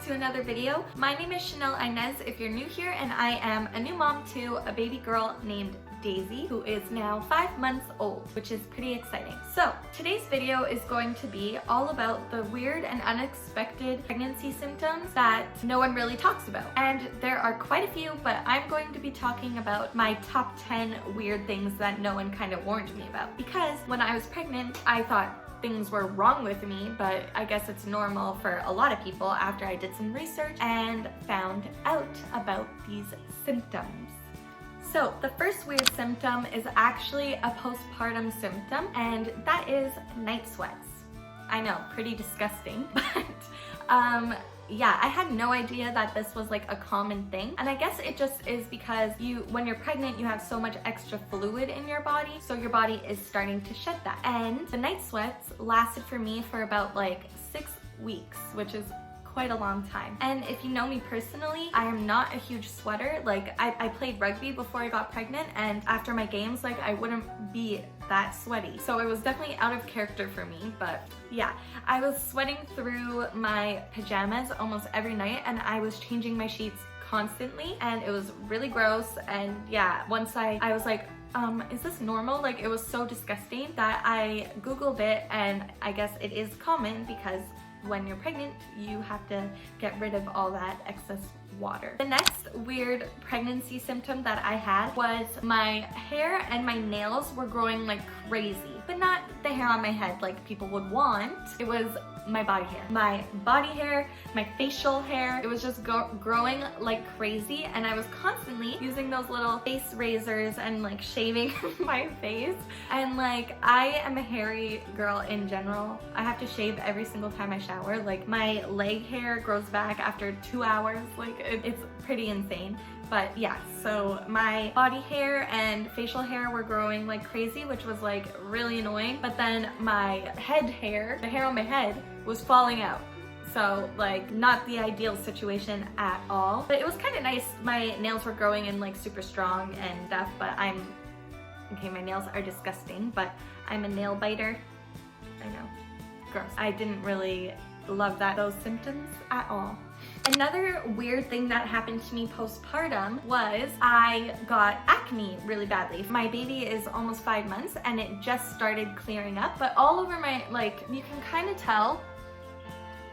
to another video. My name is Chanel Inez if you're new here, and I am a new mom to a baby girl named Daisy, who is now 5 months old, which is pretty exciting. So today's video is going to be all about the weird and unexpected pregnancy symptoms that no one really talks about. And there are quite a few, but I'm going to be talking about my top 10 weird things that no one kind of warned me about. Because when I was pregnant, I thought things were wrong with me, but I guess it's normal for a lot of people after I did some research and found out about these symptoms. So the first weird symptom is actually a postpartum symptom, and that is night sweats. I know, pretty disgusting, but yeah, I had no idea that this was like a common thing. And I guess it just is because when you're pregnant, you have so much extra fluid in your body, so your body is starting to shed that. And the night sweats lasted for me for about like 6 weeks, which is quite a long time. And if you know me personally, I am not a huge sweater. Like I played rugby before I got pregnant, and after my games, like I wouldn't be that sweaty. So it was definitely out of character for me, but yeah, I was sweating through my pajamas almost every night, and I was changing my sheets constantly, and it was really gross. And yeah, once I was like, is this normal? Like, it was so disgusting that I Googled it, and I guess it is common because when you're pregnant, you have to get rid of all that excess water. The next weird pregnancy symptom that I had was my hair and my nails were growing like crazy, but not the hair on my head like people would want. It was my body hair. My body hair, my facial hair, it was just growing like crazy, and I was constantly using those little face razors and like shaving my face. And like, I am a hairy girl in general. I have to shave every single time I shower. Like, my leg hair grows back after 2 hours. Like, it's pretty insane. But yeah, so my body hair and facial hair were growing like crazy, which was like really annoying. But then my head hair, the hair on my head, was falling out. So like, not the ideal situation at all. But it was kind of nice. My nails were growing and like super strong and stuff, but okay, my nails are disgusting, but I'm a nail biter. I know, gross. I didn't really love those symptoms at all. Another weird thing that happened to me postpartum was I got acne really badly. My baby is almost 5 months, and it just started clearing up, but all over my, like, you can kind of tell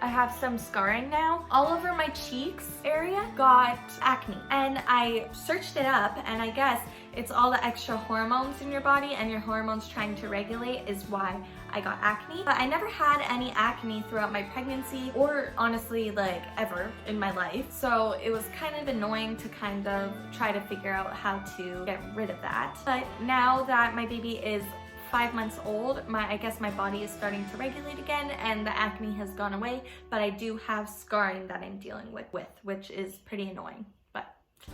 I have some scarring now. All over my cheeks area got acne, and I searched it up, and I guess it's all the extra hormones in your body, and your hormones trying to regulate is why I got acne. But I never had any acne throughout my pregnancy, or honestly like ever in my life. So it was kind of annoying to kind of try to figure out how to get rid of that. But now that my baby is 5 months old, I guess my body is starting to regulate again, and the acne has gone away, but I do have scarring that I'm dealing with, which is pretty annoying.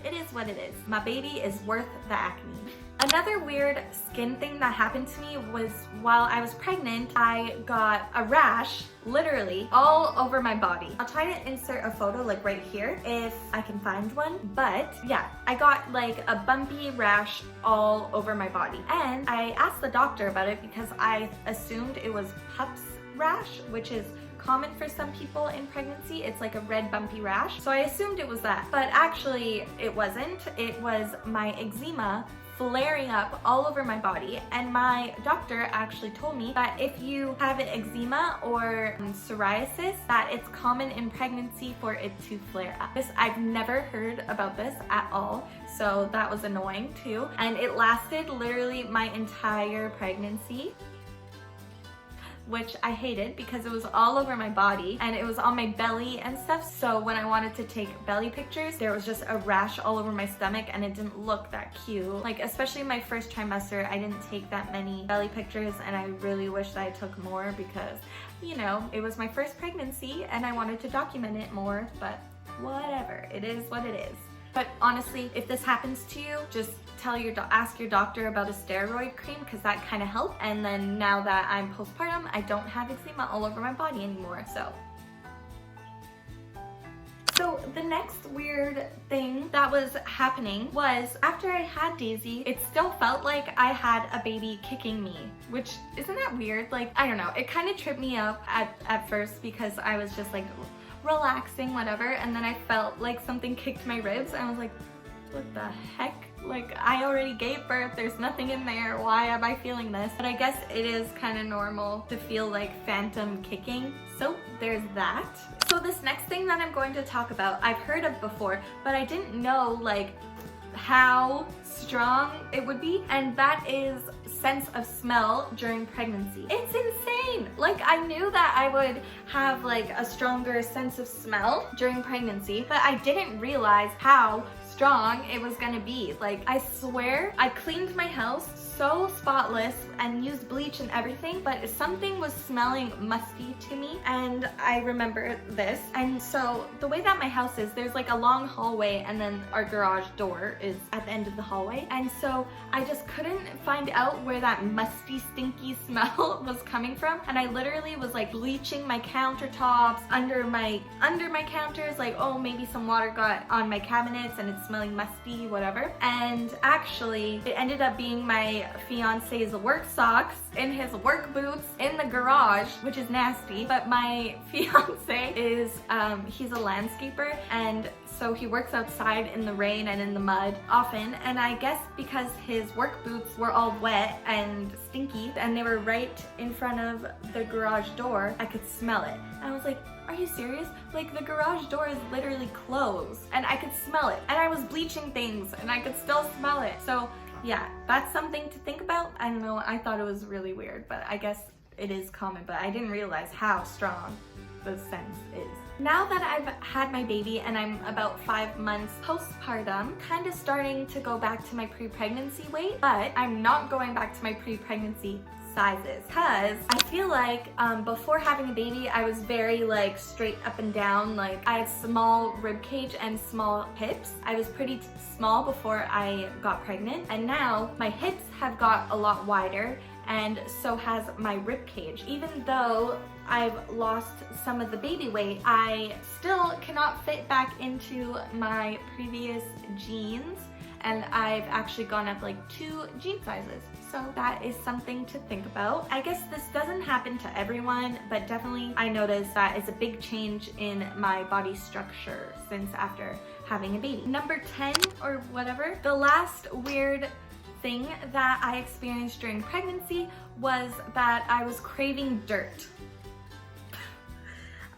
It is what it is. My baby is worth the acne. Another weird skin thing that happened to me was while I was pregnant, I got a rash literally all over my body. I'll try to insert a photo like right here if I can find one. But yeah, I got like a bumpy rash all over my body. And I asked the doctor about it because I assumed it was PUPS rash, which is common for some people in pregnancy. It's like a red bumpy rash. So I assumed it was that, but actually it wasn't. It was my eczema flaring up all over my body, and my doctor actually told me that if you have an eczema or psoriasis, that it's common in pregnancy for it to flare up. I've never heard about this at all, so that was annoying too. And it lasted literally my entire pregnancy, which I hated because it was all over my body and it was on my belly and stuff. So when I wanted to take belly pictures, there was just a rash all over my stomach, and it didn't look that cute. Like, especially my first trimester, I didn't take that many belly pictures, and I really wish that I took more because, you know, it was my first pregnancy and I wanted to document it more, but whatever, it is what it is. But honestly, if this happens to you, just ask your doctor about a steroid cream, because that kind of helped. And then now that I'm postpartum, I don't have eczema all over my body anymore, so. So the next weird thing that was happening was after I had Daisy, it still felt like I had a baby kicking me, which isn't that weird? Like, I don't know, it kind of tripped me up at first because I was just like, relaxing, whatever, and then I felt like something kicked my ribs and I was like, what the heck? Like, I already gave birth, there's nothing in there, why am I feeling this? But I guess it is kind of normal to feel like phantom kicking, so there's that. So this next thing that I'm going to talk about, I've heard of before, but I didn't know like how strong it would be, and that is sense of smell during pregnancy. It's insane! Like, I knew that I would have like a stronger sense of smell during pregnancy, but I didn't realize how strong it was gonna be. Like, I swear I cleaned my house so spotless and used bleach and everything, but something was smelling musty to me, and I remember this. And so the way that my house is, there's like a long hallway and then our garage door is at the end of the hallway, and so I just couldn't find out where that musty stinky smell was coming from, and I literally was like bleaching my countertops, under my counters, like, oh, maybe some water got on my cabinets and it's smelling musty, whatever. And actually it ended up being my fiance's work socks in his work boots in the garage, which is nasty. But my fiance is he's a landscaper, and so he works outside in the rain and in the mud often, and I guess because his work boots were all wet and stinky and they were right in front of the garage door, I could smell it. I was like, are you serious? Like, the garage door is literally closed and I could smell it, and I was bleaching things and I could still smell it. So yeah, that's something to think about. I don't know, I thought it was really weird, but I guess it is common, but I didn't realize how strong the sense is. Now that I've had my baby and I'm about 5 months postpartum, kind of starting to go back to my pre-pregnancy weight, but I'm not going back to my pre-pregnancy sizes, because I feel like before having a baby I was very like straight up and down. Like, I had small rib cage and small hips. I was pretty small before I got pregnant, and now my hips have got a lot wider, and so has my rib cage. Even though I've lost some of the baby weight, I still cannot fit back into my previous jeans, and I've actually gone up like 2 jean sizes. So that is something to think about. I guess this doesn't happen to everyone, but definitely I noticed that it's a big change in my body structure since after having a baby. Number 10 or whatever, the last weird thing that I experienced during pregnancy was that I was craving dirt.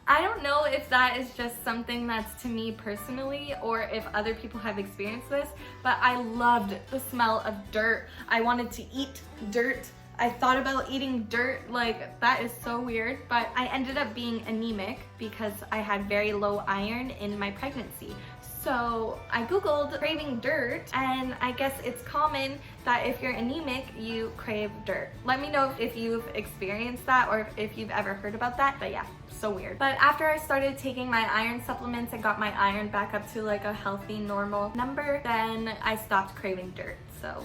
I don't know if that is just something that's to me personally or if other people have experienced this, but I loved the smell of dirt. I wanted to eat dirt. I thought about eating dirt. Like, that is so weird, but I ended up being anemic because I had very low iron in my pregnancy. So I googled craving dirt, and I guess it's common that if you're anemic, you crave dirt. Let me know if you've experienced that or if you've ever heard about that, but yeah, so weird. But after I started taking my iron supplements and got my iron back up to like a healthy, normal number, then I stopped craving dirt. So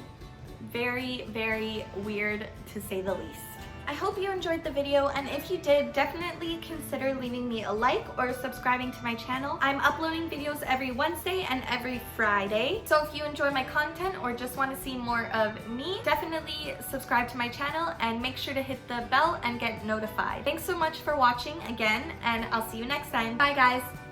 very, very weird to say the least. I hope you enjoyed the video, and if you did, definitely consider leaving me a like or subscribing to my channel. I'm uploading videos every Wednesday and every Friday, so if you enjoy my content or just want to see more of me, definitely subscribe to my channel and make sure to hit the bell and get notified. Thanks so much for watching again, and I'll see you next time. Bye guys!